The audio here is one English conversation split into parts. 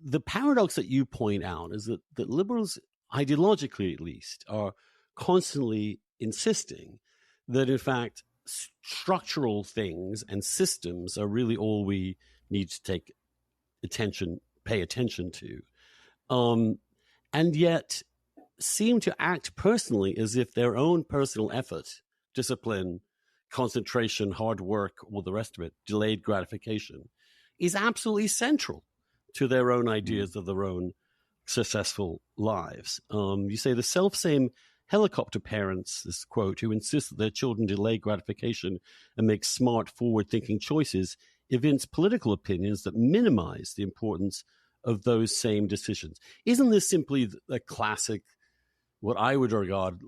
the paradox that you point out is that liberals, ideologically at least, are constantly insisting that, in fact, structural things and systems are really all we need to pay attention to, and yet seem to act personally as if their own personal effort, discipline, concentration, hard work, all the rest of it, delayed gratification, is absolutely central to their own ideas of their own successful lives. You say the self-same helicopter parents, this quote, who insist that their children delay gratification and make smart, forward-thinking choices, evince political opinions that minimize the importance of those same decisions. Isn't this simply a classic, what I would regard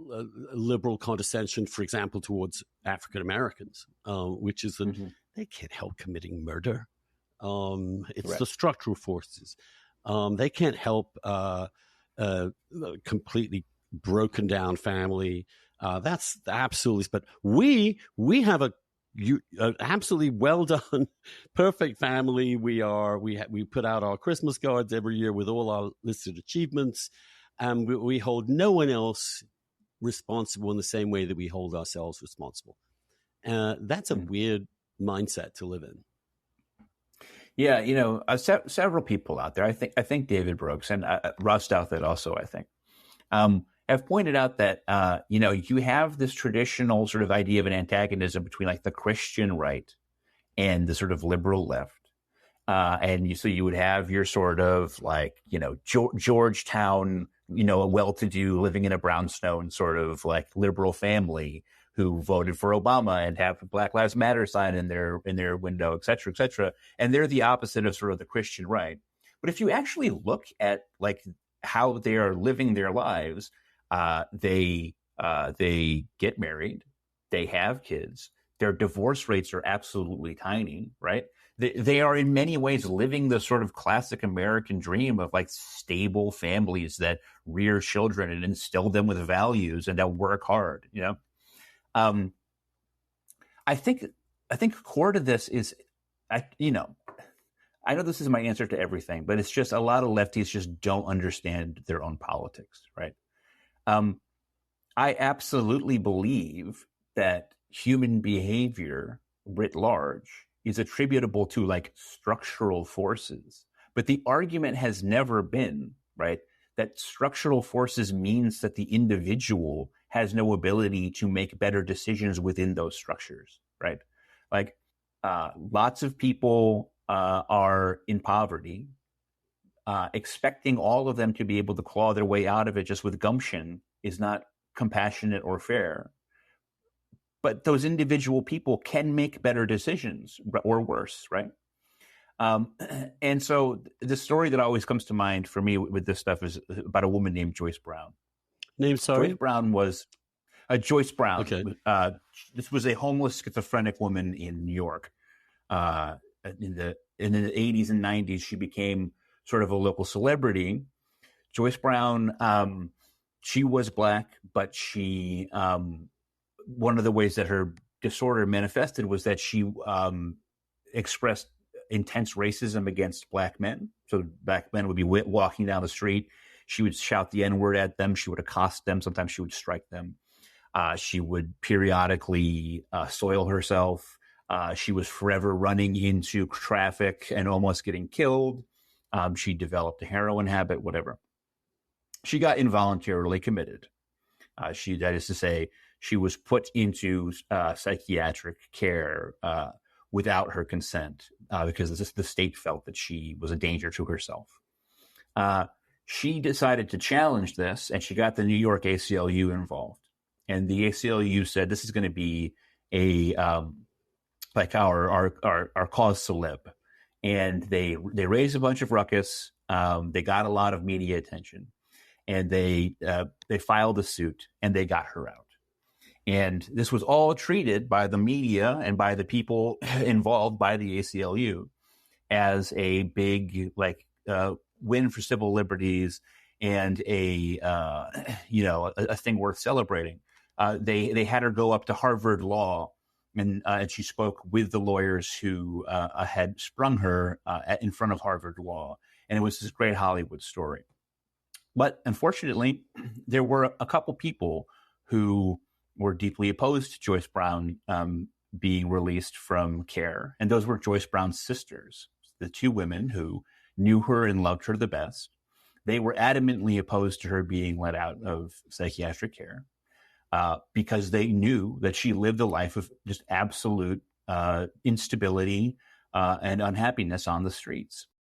liberal condescension, for example, towards African Americans, which is that they can't help committing murder. It's the structural forces. They can't help completely broken down family. That's absolutely. But we have a absolutely well done, perfect family. We put out our Christmas cards every year with all our listed achievements, and we hold no one else responsible in the same way that we hold ourselves responsible. That's a weird mindset to live in. Yeah, several people out there. I think David Brooks and Ross Douthat also, I think, have pointed out that you have this traditional sort of idea of an antagonism between like the Christian right and the sort of liberal left, so you would have your sort of like Georgetown, a well-to-do living in a brownstone sort of like liberal family who voted for Obama and have a Black Lives Matter sign in their window, et cetera, et cetera. And they're the opposite of sort of the Christian right. But if you actually look at like how they are living their lives, they get married, they have kids, their divorce rates are absolutely tiny, right? They are in many ways living the sort of classic American dream of like stable families that rear children and instill them with values and that work hard, I think core to this is, I know this is my answer to everything, but it's just a lot of lefties just don't understand their own politics, right? I absolutely believe that human behavior writ large is attributable to like structural forces, but the argument has never been, right, that structural forces means that the individual has no ability to make better decisions within those structures, right? Like lots of people are in poverty, expecting all of them to be able to claw their way out of it just with gumption is not compassionate or fair. But those individual people can make better decisions or worse, right? And so the story that always comes to mind for me with this stuff is about a woman named Joyce Brown. Name, sorry? Joyce Brown was Joyce Brown. Okay. This was a homeless schizophrenic woman in New York. In the 80s and 90s, she became sort of a local celebrity. Joyce Brown, she was Black, but she one of the ways that her disorder manifested was that she expressed intense racism against Black men. So Black men would be walking down the street. She would shout the N-word at them. She would accost them. Sometimes she would strike them. She would periodically soil herself. She was forever running into traffic and almost getting killed. She developed a heroin habit, whatever. She got involuntarily committed. That is to say, she was put into psychiatric care without her consent because the state felt that she was a danger to herself. She decided to challenge this, and she got the New York ACLU involved. And the ACLU said this is going to be a like our cause celeb, and they raised a bunch of ruckus. They got a lot of media attention, and they filed a suit, and they got her out. And this was all treated by the media and by the people involved by the ACLU as a big win for civil liberties and a thing worth celebrating. They had her go up to Harvard Law, and she spoke with the lawyers who had sprung her in front of Harvard Law. And it was this great Hollywood story. But unfortunately, there were a couple people who were deeply opposed to Joyce Brown being released from care. And those were Joyce Brown's sisters, the two women who knew her and loved her the best. They were adamantly opposed to her being let out of psychiatric care because they knew that she lived a life of just absolute instability and unhappiness on the streets.